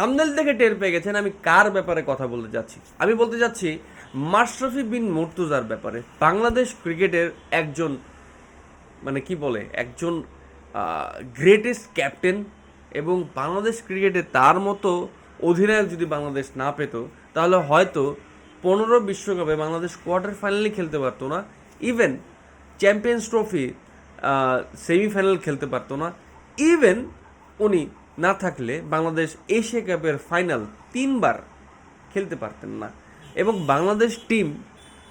Thumbnail থেকে টের পেয়ে গেছেন আমি কার ব্যাপারে কথা বলতে যাচ্ছি। আমি বলতে যাচ্ছি মাশরাফি বিন মুর্তজার ব্যাপারে। বাংলাদেশ ক্রিকেটের একজন মানে কি বলে একজন গ্রেটেস্ট ক্যাপ্টেন, এবং বাংলাদেশ ক্রিকেটে তার মতো অধিনায়ক যদি বাংলাদেশ না পেত তাহলে হয়তো 15 বিশ্বকাপে বাংলাদেশ কোয়ার্টার ফাইনালে খেলতে পারতো না, ইভেন চ্যাম্পিয়ন্স ট্রফি সেমিফাইনাল খেলতে পারতো না, ইভেন উনি না থাকলে বাংলাদেশ এশিয়া কাপের ফাইনাল 3বার খেলতে পারতেন না। এবং বাংলাদেশ টিম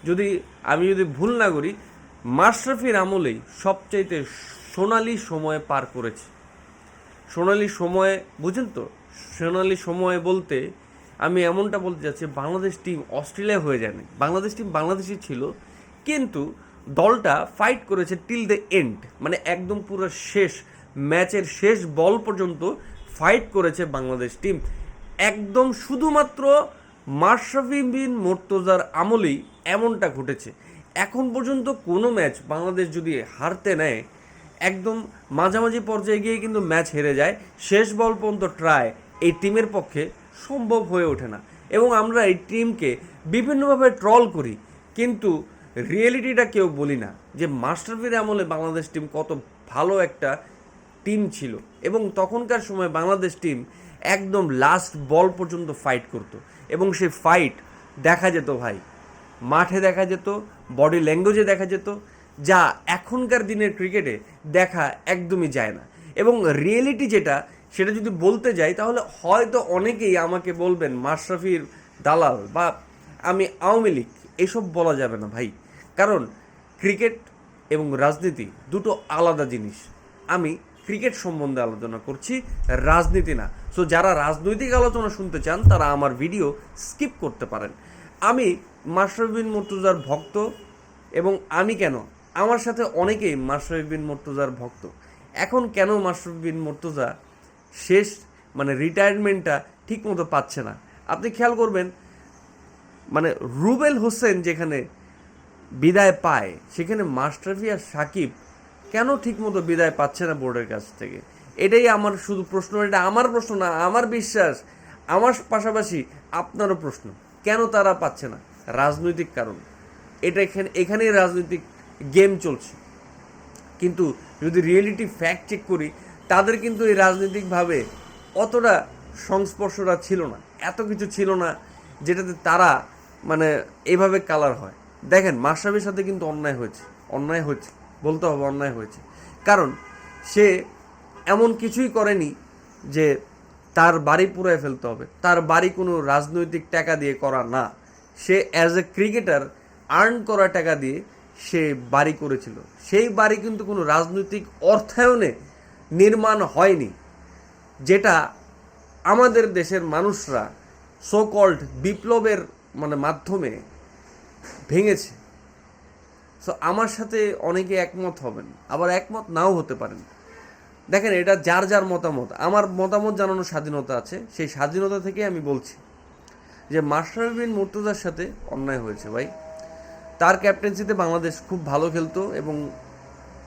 যদি আমি যদি ভুল না করি মাশরাফির আমলেই সবচাইতে সোনালি সময়ে পার করেছে। সোনালি সময়ে বুঝেন তো, সোনালি সময়ে বলতে আমি এমনটা বলতে চাচ্ছি বাংলাদেশ টিম অস্ট্রেলিয়া হয়ে যায়নি, বাংলাদেশ টিম বাংলাদেশই ছিল, কিন্তু দলটা ফাইট করেছে টিল দ্য এন্ড, মানে একদম পুরো শেষ ম্যাচের শেষ বল পর্যন্ত ফাইট করেছে বাংলাদেশ টিম। একদম শুধুমাত্র মাশরাফি বিন মুর্তজার আমলেই এমনটা ঘটেছে। এখন পর্যন্ত কোনো ম্যাচ বাংলাদেশ যদি হারতে নেয় একদম মাঝামাঝি পর্যায়ে গিয়ে কিন্তু ম্যাচ হেরে যায়, শেষ বল পর্যন্ত ট্রাই এই টিমের পক্ষে সম্ভব হয়ে ওঠে না। এবং আমরা এই টিমকে বিভিন্নভাবে ট্রল করি, কিন্তু রিয়েলিটিটা কেউ বলি না যে মাশরাফির আমলে বাংলাদেশ টিম কত ভালো একটা টিম ছিল। এবং তখনকার সময় বাংলাদেশ টিম একদম লাস্ট বল পর্যন্ত ফাইট করতো, এবং সেই ফাইট দেখা যেত ভাই, মাঠে দেখা যেত, বডি ল্যাঙ্গুয়েজে দেখা যেত, যা এখনকার দিনের ক্রিকেটে দেখা একদমই যায় না। এবং রিয়েলিটি যেটা সেটা যদি বলতে যাই তাহলে হয়তো অনেকেই আমাকে বলবেন মাশরাফির দালাল বা আমি আওয়ামী লীগ, এসব বলা যাবে না ভাই, কারণ ক্রিকেট এবং রাজনীতি দুটো আলাদা জিনিস। আমি ক্রিকেট সম্বন্ধে আলোচনা করছি, রাজনীতি না। সো যারা রাজনৈতিক আলোচনা শুনতে চান তারা আমার ভিডিও স্কিপ করতে পারেন। আমি মাশরাফি বিন মুর্তজার ভক্ত, এবং আমি কেন, আমার সাথে অনেকেই মাশরাফি বিন মুর্তজার ভক্ত। এখন কেন মাশরাফি বিন মুর্তজা শেষ মানে রিটায়ারমেন্টটা ঠিক মতো পাচ্ছে না, আপনি খেয়াল করবেন, মানে রুবেল হোসেন যেখানে বিদায় পায় সেখানে মাশরাফি আর সাকিব কেন ঠিকমতো বিদায় পাচ্ছে না বোর্ডের কাছ থেকে? এটাই আমার শুধু প্রশ্ন, এটা আমার প্রশ্ন না, আমার বিশ্বাস আমার পাশাপাশি আপনারও প্রশ্ন, কেন তারা পাচ্ছে না? রাজনৈতিক কারণ, এটা এখানেই রাজনৈতিক গেম চলছে। কিন্তু যদি রিয়েলিটি ফ্যাক্ট চেক করি তাদের কিন্তু এই রাজনৈতিকভাবে অতটা সংস্পর্শটা ছিল না, এত কিছু ছিল না যেটাতে তারা মানে এভাবে কালার হয়। দেখেন মাশরাফির সাথে কিন্তু অন্যায় হয়েছে বলতে হবে, অন্যায় হয়েছে, কারণ সে এমন কিছুই করেনি যে তার বাড়ি পুরায় ফেলতে হবে, তার বাড়ি কোনো রাজনৈতিক টাকা দিয়ে করা না, সে অ্যাজ এ ক্রিকেটার আর্ন করা টাকা দিয়ে সে বাড়ি করেছিল। সেই বাড়ি কিন্তু কোনো রাজনৈতিক অর্থায়নে নির্মাণ হয়নি, যেটা আমাদের দেশের মানুষরা সো কল্ড বিপ্লবের মানে মাধ্যমে ভেঙেছে। সো আমার সাথে অনেকে একমত হবেন, আবার একমত নাও হতে পারেন। দেখেন এটা যার যার মতামত, আমার মতামত জানানোর স্বাধীনতা আছে, সেই স্বাধীনতা থেকে আমি বলছি যে মাশরাফি বিন মুর্তজার সাথে অন্যায় হয়েছে ভাই। তার ক্যাপ্টেন্সিতে বাংলাদেশ খুব ভালো খেলতো, এবং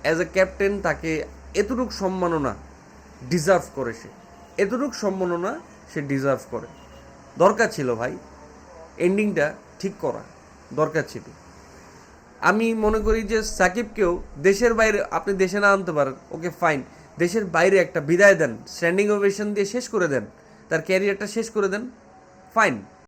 অ্যাজ এ ক্যাপ্টেন তাকে এতটুক সম্মাননা ডিজার্ভ করে, এতটুক সম্মাননা সে ডিজার্ভ করে। দরকার ছিল ভাই, এন্ডিংটা ঠিক করা দরকার ছিল। আমি মনে করি যে সাকিবকেও দেশের বাইরে আপনি দেশে না আনতে পারেন, ওকে ফাইন, দেশের বাইরে একটা বিদায় দেন, স্ট্যান্ডিং ওভেশন দিয়ে শেষ করে দেন, তার ক্যারিয়ারটা শেষ করে দেন, ফাইন।